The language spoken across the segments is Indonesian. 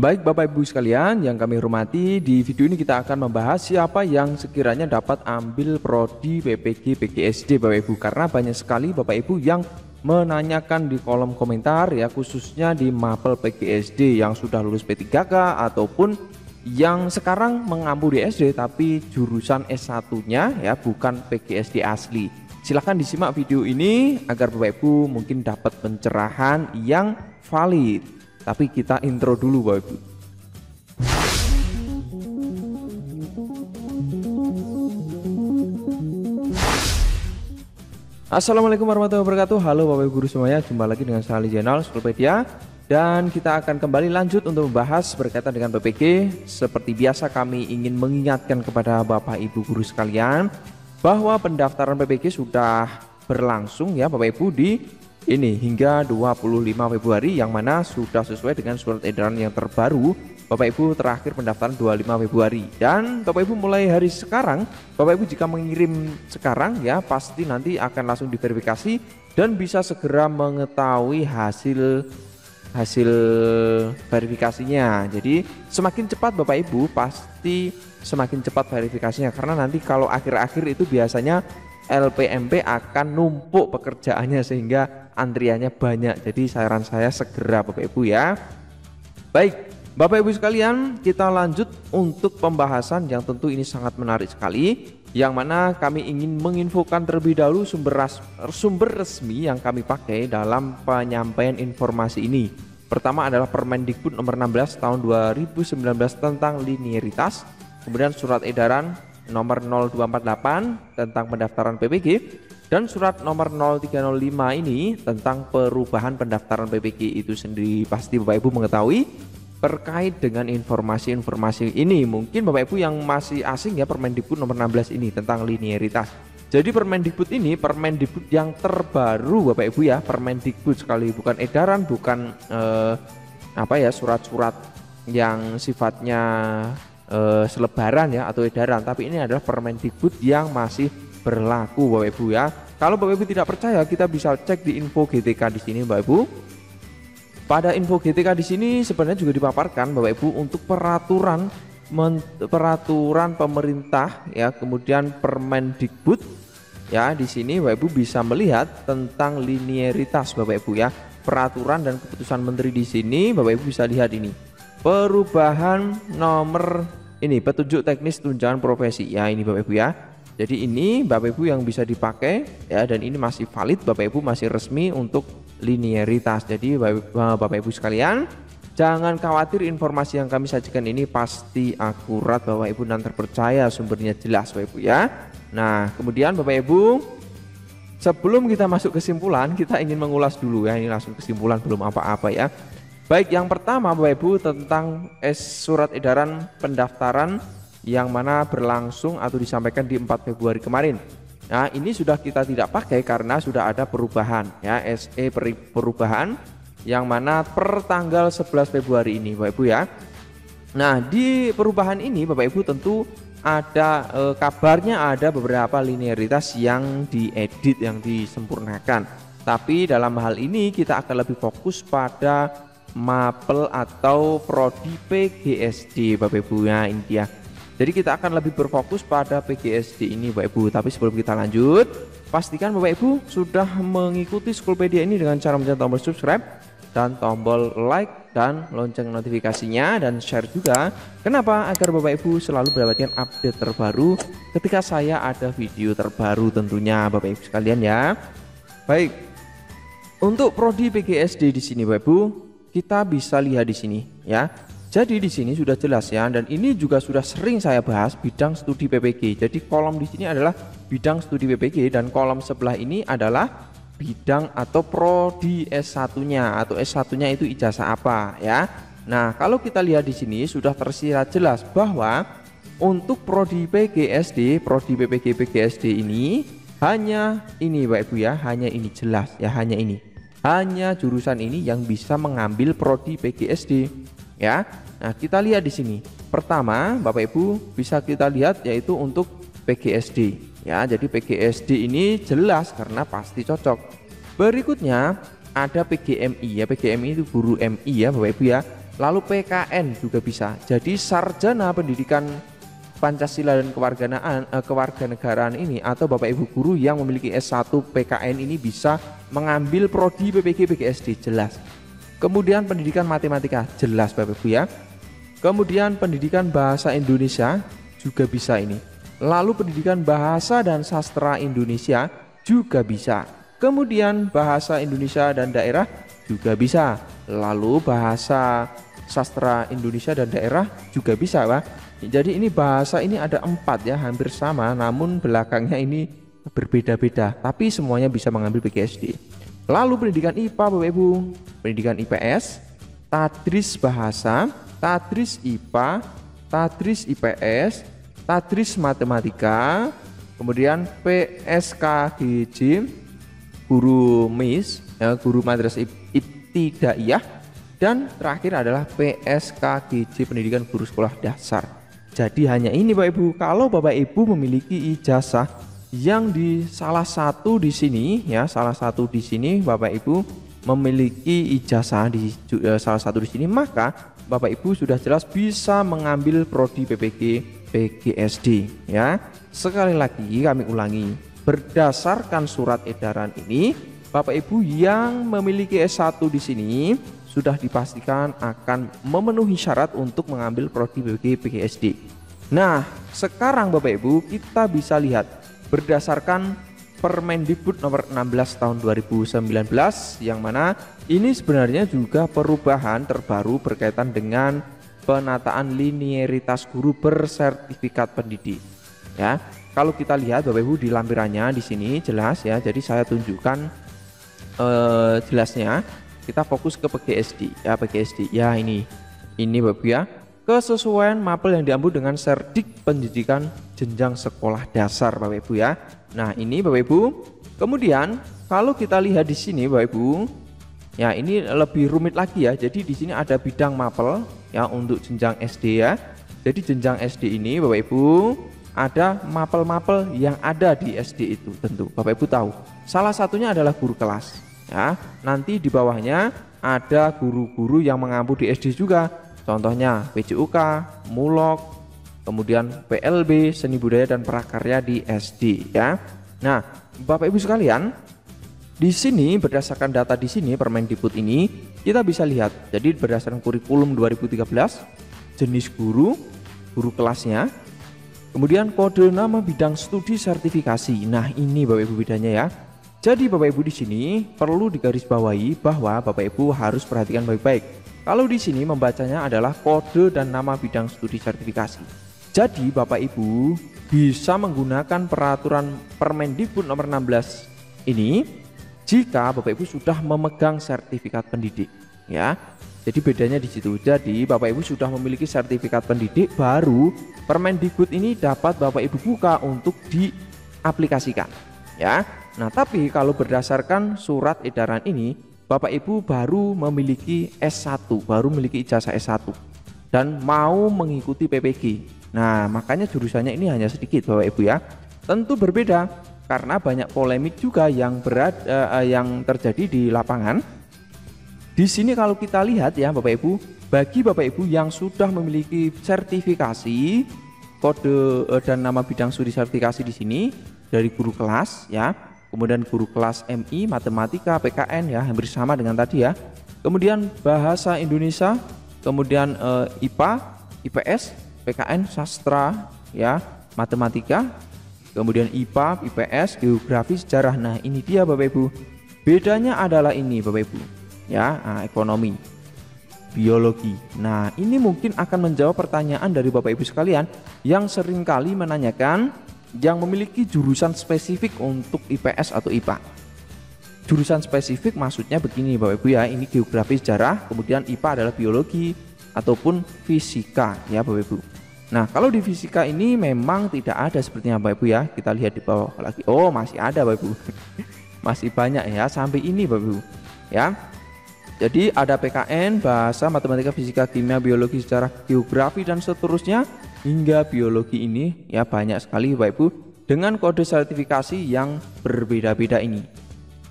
Baik Bapak Ibu sekalian yang kami hormati, di video ini kita akan membahas siapa yang sekiranya dapat ambil prodi PPG PGSD Bapak Ibu, karena banyak sekali Bapak Ibu yang menanyakan di kolom komentar ya, khususnya di Mapel PGSD yang sudah lulus P3K ataupun yang sekarang mengampu di SD tapi jurusan S1-nya ya bukan PGSD asli. Silahkan disimak video ini agar Bapak Ibu mungkin dapat pencerahan yang valid. Tapi kita intro dulu Bapak Ibu. Assalamualaikum warahmatullahi wabarakatuh. Halo Bapak Ibu guru semuanya, jumpa lagi dengan saya di channel Schoolpedia. Dan kita akan kembali lanjut untuk membahas berkaitan dengan PPG. Seperti biasa kami ingin mengingatkan kepada Bapak Ibu guru sekalian bahwa pendaftaran PPG sudah berlangsung ya Bapak Ibu di ini hingga 25 Februari, yang mana sudah sesuai dengan surat edaran yang terbaru Bapak Ibu. Terakhir pendaftaran 25 Februari, dan Bapak Ibu mulai hari sekarang Bapak Ibu jika mengirim sekarang ya pasti nanti akan langsung diverifikasi dan bisa segera mengetahui hasil verifikasinya. Jadi semakin cepat Bapak Ibu pasti semakin cepat verifikasinya, karena nanti kalau akhir-akhir itu biasanya LPMP akan numpuk pekerjaannya sehingga antriannya banyak. Jadi saran saya segera Bapak Ibu ya. Baik Bapak Ibu sekalian, kita lanjut untuk pembahasan yang tentu ini sangat menarik sekali, yang mana kami ingin menginfokan terlebih dahulu sumber resmi yang kami pakai dalam penyampaian informasi ini. Pertama adalah Permendikbud nomor 16 tahun 2019 tentang linearitas, kemudian surat edaran nomor 0248 tentang pendaftaran PPG, dan surat nomor 0305 ini tentang perubahan pendaftaran PPG itu sendiri. Pasti Bapak Ibu mengetahui terkait dengan informasi-informasi ini. Mungkin Bapak Ibu yang masih asing ya Permendikbud nomor 16 ini tentang linearitas. Jadi Permendikbud ini Permendikbud yang terbaru Bapak Ibu ya, Permendikbud sekali, bukan edaran, bukan surat-surat yang sifatnya selebaran ya atau edaran, tapi ini adalah Permendikbud yang masih berlaku Bapak Ibu ya. Kalau Bapak Ibu tidak percaya, kita bisa cek di info GTK di sini Bapak Ibu. Pada info GTK di sini sebenarnya juga dipaparkan Bapak Ibu untuk peraturan pemerintah ya, kemudian Permendikbud ya. Di sini Bapak Ibu bisa melihat tentang linearitas Bapak Ibu ya. Peraturan dan keputusan menteri di sini Bapak Ibu bisa lihat ini. Perubahan nomor ini petunjuk teknis tunjangan profesi ya, ini Bapak Ibu ya. Jadi ini Bapak Ibu yang bisa dipakai ya, dan ini masih valid Bapak Ibu, masih resmi untuk linearitas. Jadi Bapak Ibu sekalian, jangan khawatir, informasi yang kami sajikan ini pasti akurat Bapak Ibu dan terpercaya, sumbernya jelas Bapak Ibu ya. Nah kemudian Bapak Ibu, sebelum kita masuk kesimpulan, kita ingin mengulas dulu ya, ini langsung kesimpulan belum apa-apa ya. Baik, yang pertama Bapak Ibu tentang surat edaran pendaftaran yang mana berlangsung atau disampaikan di 4 Februari kemarin. Nah ini sudah kita tidak pakai karena sudah ada perubahan ya, perubahan yang mana per tanggal 11 Februari ini Bapak Ibu ya. Nah di perubahan ini Bapak Ibu tentu ada kabarnya ada beberapa linearitas yang diedit, yang disempurnakan. Tapi dalam hal ini kita akan lebih fokus pada Mapel atau prodi PGSD Bapak Ibu ya, ini dia. Jadi kita akan lebih berfokus pada PGSD ini Bapak Ibu. Tapi sebelum kita lanjut, pastikan Bapak Ibu sudah mengikuti Schoolpedia ini dengan cara menekan tombol subscribe dan tombol like dan lonceng notifikasinya, dan share juga. Kenapa? Agar Bapak Ibu selalu mendapatkan update terbaru ketika saya ada video terbaru tentunya Bapak Ibu sekalian ya. Baik. Untuk prodi PGSD di sini Bapak Ibu, kita bisa lihat di sini ya. Jadi di sini sudah jelas ya, dan ini juga sudah sering saya bahas bidang studi PPG. Jadi kolom di sini adalah bidang studi PPG, dan kolom sebelah ini adalah bidang atau prodi S1-nya, atau S1-nya itu ijazah apa ya. Nah, kalau kita lihat di sini sudah tersirat jelas bahwa untuk prodi PGSD, prodi PPG PGSD ini hanya ini Bapak Ibu ya, hanya ini jelas ya, hanya ini. Hanya jurusan ini yang bisa mengambil prodi PGSD ya. Nah, kita lihat di sini. Pertama, Bapak Ibu bisa kita lihat yaitu untuk PGSD ya. Jadi PGSD ini jelas karena pasti cocok. Berikutnya ada PGMI ya. PGMI itu guru MI ya Bapak Ibu ya. Lalu PKN juga bisa. Jadi sarjana pendidikan Pancasila dan kewarganegaraan ini atau Bapak Ibu guru yang memiliki S1 PKN ini bisa mengambil prodi PPG PGSD, jelas. Kemudian pendidikan matematika, jelas Bapak Ibu ya. Kemudian pendidikan bahasa Indonesia juga bisa ini. Lalu pendidikan bahasa dan sastra Indonesia juga bisa. Kemudian bahasa Indonesia dan daerah juga bisa. Lalu bahasa sastra Indonesia dan daerah juga bisa, Pak. Jadi ini bahasa ini ada 4 ya, hampir sama, namun belakangnya ini berbeda-beda, tapi semuanya bisa mengambil PGSD. Lalu pendidikan IPA Bapak Ibu, pendidikan IPS, tadris bahasa, tadris IPA, tadris IPS, tadris matematika, kemudian PSKGJ, guru MIS, ya, guru madrasah ibtidaiyah, dan terakhir adalah PSKGJ pendidikan guru sekolah dasar. Jadi hanya ini Bapak Ibu, kalau Bapak Ibu memiliki ijazah yang di salah satu di sini ya, salah satu di sini Bapak Ibu memiliki ijazah di salah satu di sini, maka Bapak Ibu sudah jelas bisa mengambil prodi PPG PGSD ya. Sekali lagi kami ulangi, berdasarkan surat edaran ini Bapak Ibu yang memiliki S1 di sini sudah dipastikan akan memenuhi syarat untuk mengambil prodi PPG PGSD. Nah, sekarang Bapak Ibu kita bisa lihat berdasarkan Permendikbud nomor 16 tahun 2019 yang mana ini sebenarnya juga perubahan terbaru berkaitan dengan penataan linearitas guru bersertifikat pendidik. Ya, kalau kita lihat Bapak Ibu di lampirannya di sini jelas ya. Jadi saya tunjukkan jelasnya. Kita fokus ke PGSD ya, PGSD ya, ini Bapak Ibu ya, kesesuaian mapel yang diambil dengan Serdik Pendidikan Jenjang Sekolah Dasar Bapak Ibu ya. Nah ini Bapak Ibu. Kemudian kalau kita lihat di sini Bapak Ibu ya, ini lebih rumit lagi ya. Jadi di sini ada bidang mapel ya untuk jenjang SD ya. Jadi jenjang SD ini Bapak Ibu ada mapel-mapel yang ada di SD itu, tentu Bapak Ibu tahu. Salah satunya adalah guru kelas. Ya, nanti di bawahnya ada guru-guru yang mengampu di SD juga. Contohnya PJUK, Mulok, kemudian PLB, Seni Budaya dan Prakarya di SD ya. Nah, Bapak Ibu sekalian, di sini berdasarkan data di sini Permendikbud ini kita bisa lihat. Jadi berdasarkan kurikulum 2013, jenis guru, guru kelasnya, kemudian kode nama bidang studi sertifikasi. Nah, ini Bapak Ibu bedanya ya. Jadi Bapak Ibu di sini perlu digarisbawahi bahwa Bapak Ibu harus perhatikan baik-baik. Kalau di sini membacanya adalah kode dan nama bidang studi sertifikasi. Jadi Bapak Ibu bisa menggunakan peraturan Permendikbud nomor 16 ini jika Bapak Ibu sudah memegang sertifikat pendidik ya. Jadi bedanya di situ. Jadi Bapak Ibu sudah memiliki sertifikat pendidik, baru Permendikbud ini dapat Bapak Ibu buka untuk diaplikasikan ya. Nah, tapi kalau berdasarkan surat edaran ini, Bapak Ibu baru memiliki S1, baru memiliki ijazah S1 dan mau mengikuti PPG. Nah, makanya jurusannya ini hanya sedikit Bapak Ibu ya. Tentu berbeda karena banyak polemik juga yang yang terjadi di lapangan. Di sini kalau kita lihat ya Bapak Ibu, bagi Bapak Ibu yang sudah memiliki sertifikasi kode dan nama bidang studi sertifikasi di sini dari guru kelas ya. Kemudian guru kelas MI, matematika, PKN ya, hampir sama dengan tadi ya. Kemudian bahasa Indonesia, kemudian IPA, IPS, PKN, sastra ya, matematika, kemudian IPA, IPS, geografi, sejarah. Nah, ini dia Bapak Ibu. Bedanya adalah ini Bapak Ibu. Ya, ekonomi, biologi. Nah, ini mungkin akan menjawab pertanyaan dari Bapak Ibu sekalian yang seringkali menanyakan yang memiliki jurusan spesifik untuk IPS atau IPA. Jurusan spesifik maksudnya begini Bapak Ibu ya, ini geografi, sejarah, kemudian IPA adalah biologi ataupun fisika ya Bapak Ibu. Nah, kalau di fisika ini memang tidak ada sepertinya Bapak Ibu ya. Kita lihat di bawah lagi. Oh, masih ada Bapak Ibu. Masih banyak ya sampai ini Bapak Ibu. Ya. Jadi ada PKN, bahasa, matematika, fisika, kimia, biologi, sejarah, geografi dan seterusnya hingga biologi ini ya, banyak sekali Bapak Ibu dengan kode sertifikasi yang berbeda-beda ini.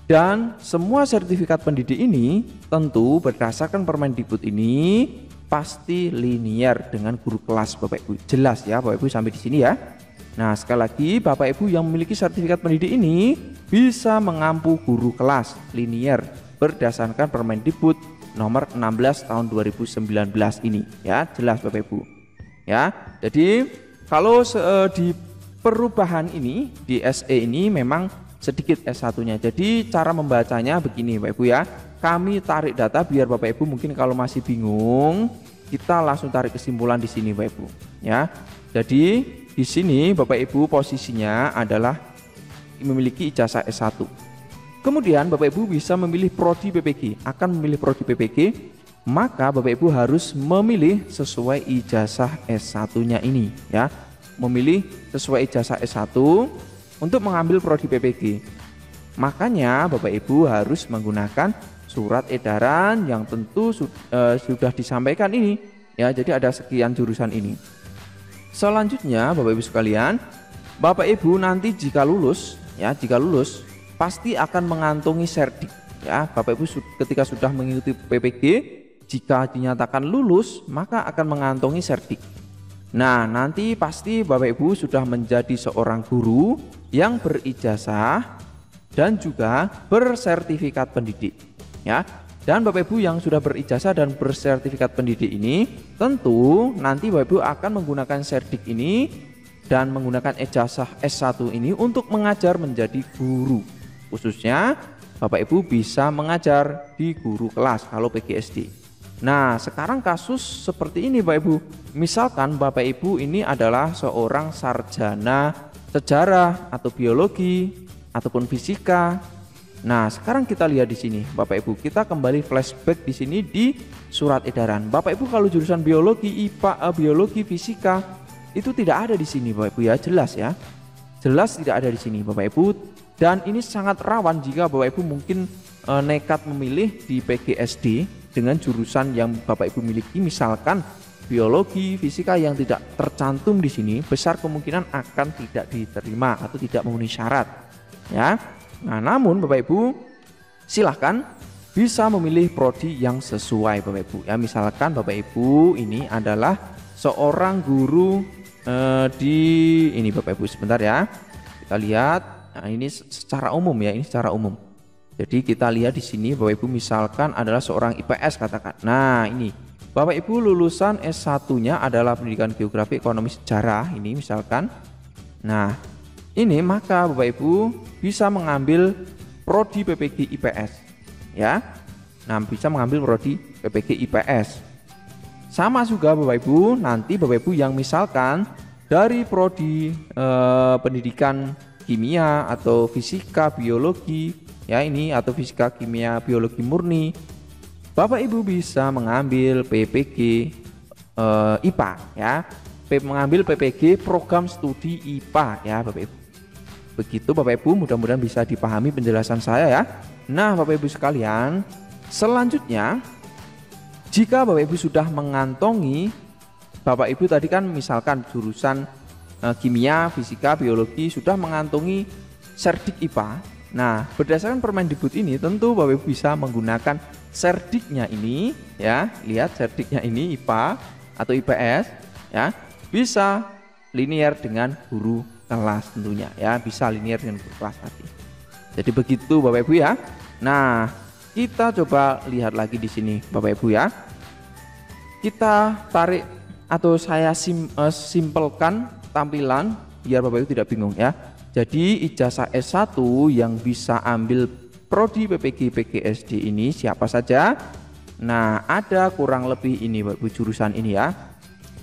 Dan semua sertifikat pendidik ini tentu berdasarkan Permendikbud ini pasti linear dengan guru kelas Bapak Ibu. Jelas ya Bapak Ibu sampai di sini ya. Nah, sekali lagi Bapak Ibu yang memiliki sertifikat pendidik ini bisa mengampu guru kelas linear berdasarkan Permendikbud nomor 16 tahun 2019 ini ya. Jelas Bapak Ibu. Ya. Jadi kalau di perubahan ini di SE ini memang sedikit S1-nya. Jadi cara membacanya begini Bapak Ibu ya. Kami tarik data biar Bapak Ibu mungkin kalau masih bingung, kita langsung tarik kesimpulan di sini Bapak Ibu ya. Jadi di sini Bapak Ibu posisinya adalah memiliki ijazah S1. Kemudian Bapak Ibu bisa memilih prodi PPG. Akan memilih prodi PPG, maka Bapak Ibu harus memilih sesuai ijazah S1-nya ini ya. Memilih sesuai ijazah S1 untuk mengambil prodi PPG. Makanya Bapak Ibu harus menggunakan surat edaran yang tentu sudah disampaikan ini ya. Jadi ada sekian jurusan ini. Selanjutnya Bapak Ibu sekalian, Bapak Ibu nanti jika lulus ya, pasti akan mengantongi serdik ya. Bapak Ibu ketika sudah mengikuti PPG, jika dinyatakan lulus maka akan mengantongi serdik. Nah, nanti pasti Bapak Ibu sudah menjadi seorang guru yang berijazah dan juga bersertifikat pendidik ya. Dan Bapak Ibu yang sudah berijazah dan bersertifikat pendidik ini tentu nanti Bapak Ibu akan menggunakan serdik ini dan menggunakan ijazah S1 ini untuk mengajar menjadi guru. Khususnya Bapak Ibu bisa mengajar di guru kelas kalau PGSD. Nah, sekarang kasus seperti ini Bapak Ibu. Misalkan Bapak Ibu ini adalah seorang sarjana sejarah atau biologi ataupun fisika. Nah, sekarang kita lihat di sini Bapak Ibu, kita kembali flashback di sini di surat edaran. Bapak Ibu kalau jurusan biologi, IPA, biologi, fisika itu tidak ada di sini Bapak Ibu ya, jelas ya. Jelas tidak ada di sini Bapak Ibu. Dan ini sangat rawan jika Bapak Ibu mungkin nekat memilih di PGSD dengan jurusan yang Bapak Ibu miliki, misalkan biologi, fisika yang tidak tercantum di sini, besar kemungkinan akan tidak diterima atau tidak memenuhi syarat ya. Nah, namun Bapak Ibu silahkan bisa memilih prodi yang sesuai Bapak Ibu ya. Misalkan Bapak Ibu ini adalah seorang guru di ini Bapak Ibu, sebentar ya, kita lihat. Nah, ini secara umum ya, ini secara umum. Jadi kita lihat di sini Bapak Ibu misalkan adalah seorang IPS katakan. Nah, ini Bapak Ibu lulusan S1-nya adalah pendidikan geografi, ekonomi, sejarah ini misalkan. Nah, ini maka Bapak Ibu bisa mengambil prodi PPG IPS ya. Nah, bisa mengambil prodi PPG IPS. Sama juga Bapak Ibu, nanti Bapak Ibu yang misalkan dari prodi pendidikan kimia atau fisika, biologi ya ini, atau fisika, kimia, biologi murni, Bapak Ibu bisa mengambil PPG IPA ya. Mengambil PPG program studi IPA ya Bapak Ibu. Begitu Bapak Ibu, mudah-mudahan bisa dipahami penjelasan saya ya. Nah, Bapak Ibu sekalian, selanjutnya jika Bapak Ibu sudah mengantongi, Bapak Ibu tadi kan misalkan jurusan kimia, fisika, biologi sudah mengantongi serdik IPA. Nah, berdasarkan Permendikbud ini tentu Bapak Ibu bisa menggunakan serdiknya ini ya. Lihat serdiknya ini IPA atau IPS ya. Bisa linear dengan guru kelas tentunya ya, bisa linear dengan guru kelas tadi. Jadi begitu Bapak Ibu ya. Nah, kita coba lihat lagi di sini Bapak Ibu ya. Kita tarik atau saya simpelkan tampilan biar Bapak Ibu tidak bingung ya. Jadi ijazah S1 yang bisa ambil prodi PPG PGSD ini siapa saja? Nah, ada kurang lebih ini Bapak Ibu jurusan ini ya.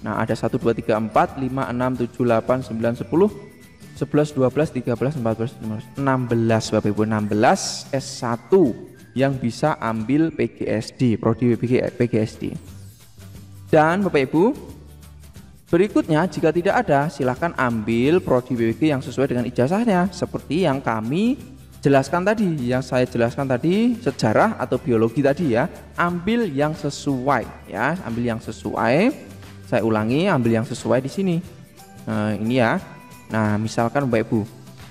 Nah, ada 1 2 3 4 5 6 7 8 9 10 11 12 13 14 15 16 Bapak Ibu, 16 S1 yang bisa ambil PGSD, prodi PGSD. Dan Bapak Ibu, berikutnya jika tidak ada silahkan ambil prodi PPG yang sesuai dengan ijazahnya seperti yang kami jelaskan tadi, yang saya jelaskan tadi, sejarah atau biologi tadi ya. Ambil yang sesuai ya, ambil yang sesuai. Saya ulangi, ambil yang sesuai di sini. Nah, ini ya. Nah, misalkan Bapak Ibu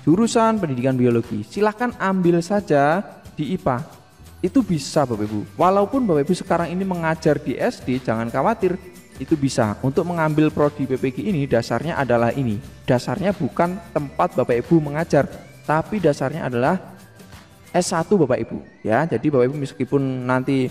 jurusan pendidikan biologi, silahkan ambil saja di IPA Itu bisa Bapak Ibu. Walaupun Bapak Ibu sekarang ini mengajar di SD, jangan khawatir, itu bisa. Untuk mengambil prodi PPG ini dasarnya adalah ini. Dasarnya bukan tempat Bapak Ibu mengajar, tapi dasarnya adalah S1 Bapak Ibu ya. Jadi Bapak Ibu meskipun nanti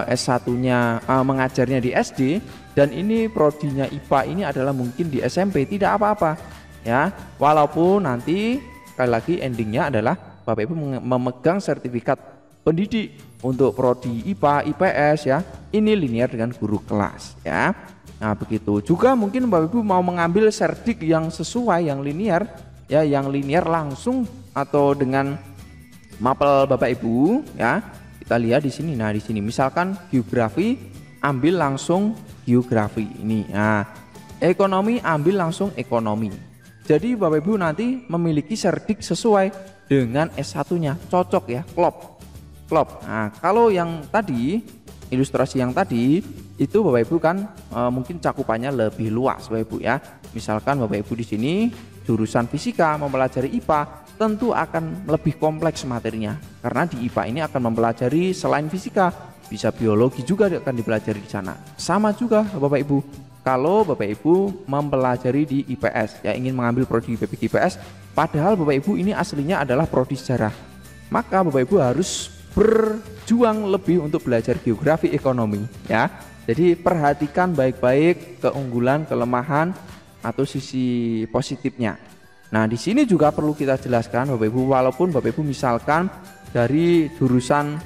S1-nya mengajarnya di SD dan ini prodinya IPA ini adalah mungkin di SMP, tidak apa-apa ya. Walaupun nanti sekali lagi endingnya adalah Bapak Ibu memegang sertifikat pendidik untuk prodi IPA, IPS ya. Ini linear dengan guru kelas ya. Nah, begitu. Juga mungkin Bapak Ibu mau mengambil serdik yang sesuai, yang linear ya, yang linear langsung atau dengan mapel Bapak Ibu ya. Kita lihat di sini. Nah, di sini misalkan geografi, ambil langsung geografi ini. Nah, ekonomi ambil langsung ekonomi. Jadi Bapak Ibu nanti memiliki serdik sesuai dengan S1-nya, cocok ya, klop. Nah, kalau yang tadi, ilustrasi yang tadi itu Bapak Ibu kan mungkin cakupannya lebih luas Bapak Ibu ya. Misalkan Bapak Ibu di sini jurusan fisika mempelajari IPA, tentu akan lebih kompleks materinya. Karena di IPA ini akan mempelajari selain fisika, bisa biologi juga akan dipelajari di sana. Sama juga Bapak Ibu, kalau Bapak Ibu mempelajari di IPS ya, ingin mengambil prodi PPG IPS, padahal Bapak Ibu ini aslinya adalah prodi sejarah, maka Bapak Ibu harus berjuang lebih untuk belajar geografi ekonomi ya. Jadi perhatikan baik-baik keunggulan, kelemahan atau sisi positifnya. Nah, di sini juga perlu kita jelaskan Bapak Ibu, walaupun Bapak Ibu misalkan dari jurusan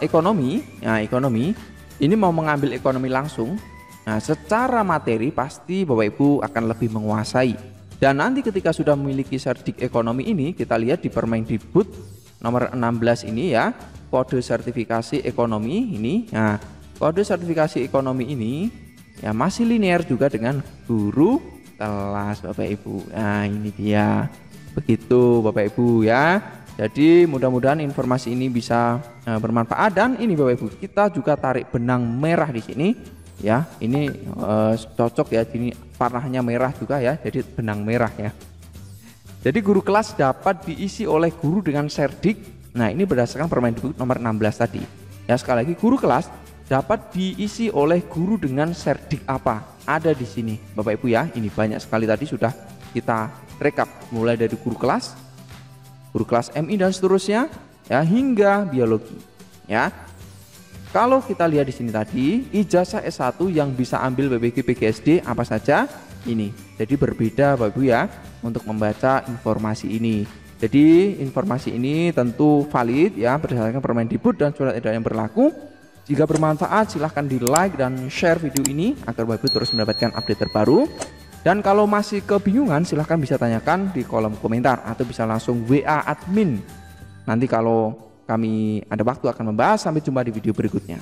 ekonomi, ya ekonomi ini mau mengambil ekonomi langsung, nah secara materi pasti Bapak Ibu akan lebih menguasai. Dan nanti ketika sudah memiliki serdik ekonomi ini, kita lihat di Permendikbud nomor 16 ini ya, kode sertifikasi ekonomi ini. Nah, kode sertifikasi ekonomi ini ya masih linear juga dengan guru kelas Bapak Ibu. Nah, ini dia. Begitu Bapak Ibu ya. Jadi mudah-mudahan informasi ini bisa bermanfaat. Dan ini Bapak Ibu, kita juga tarik benang merah di sini ya. Ini cocok ya, ini warnanya merah juga ya, jadi benang merah ya. Jadi guru kelas dapat diisi oleh guru dengan serdik. Nah, ini berdasarkan Permendikbud nomor 16 tadi. Ya, sekali lagi guru kelas dapat diisi oleh guru dengan serdik apa? Ada di sini Bapak Ibu ya. Ini banyak sekali tadi sudah kita rekap, mulai dari guru kelas MI dan seterusnya ya, hingga biologi ya. Kalau kita lihat di sini tadi, ijazah S1 yang bisa ambil PPG PGSD apa saja ini. Jadi berbeda Bapak Ibu ya untuk membaca informasi ini. Jadi informasi ini tentu valid ya berdasarkan Permendikbud dan surat edaran yang berlaku. Jika bermanfaat silahkan di like dan share video ini agar Bapak Ibu terus mendapatkan update terbaru. Dan kalau masih kebingungan silahkan bisa tanyakan di kolom komentar atau bisa langsung WA admin. Nanti kalau kami ada waktu akan membahas. Sampai jumpa di video berikutnya.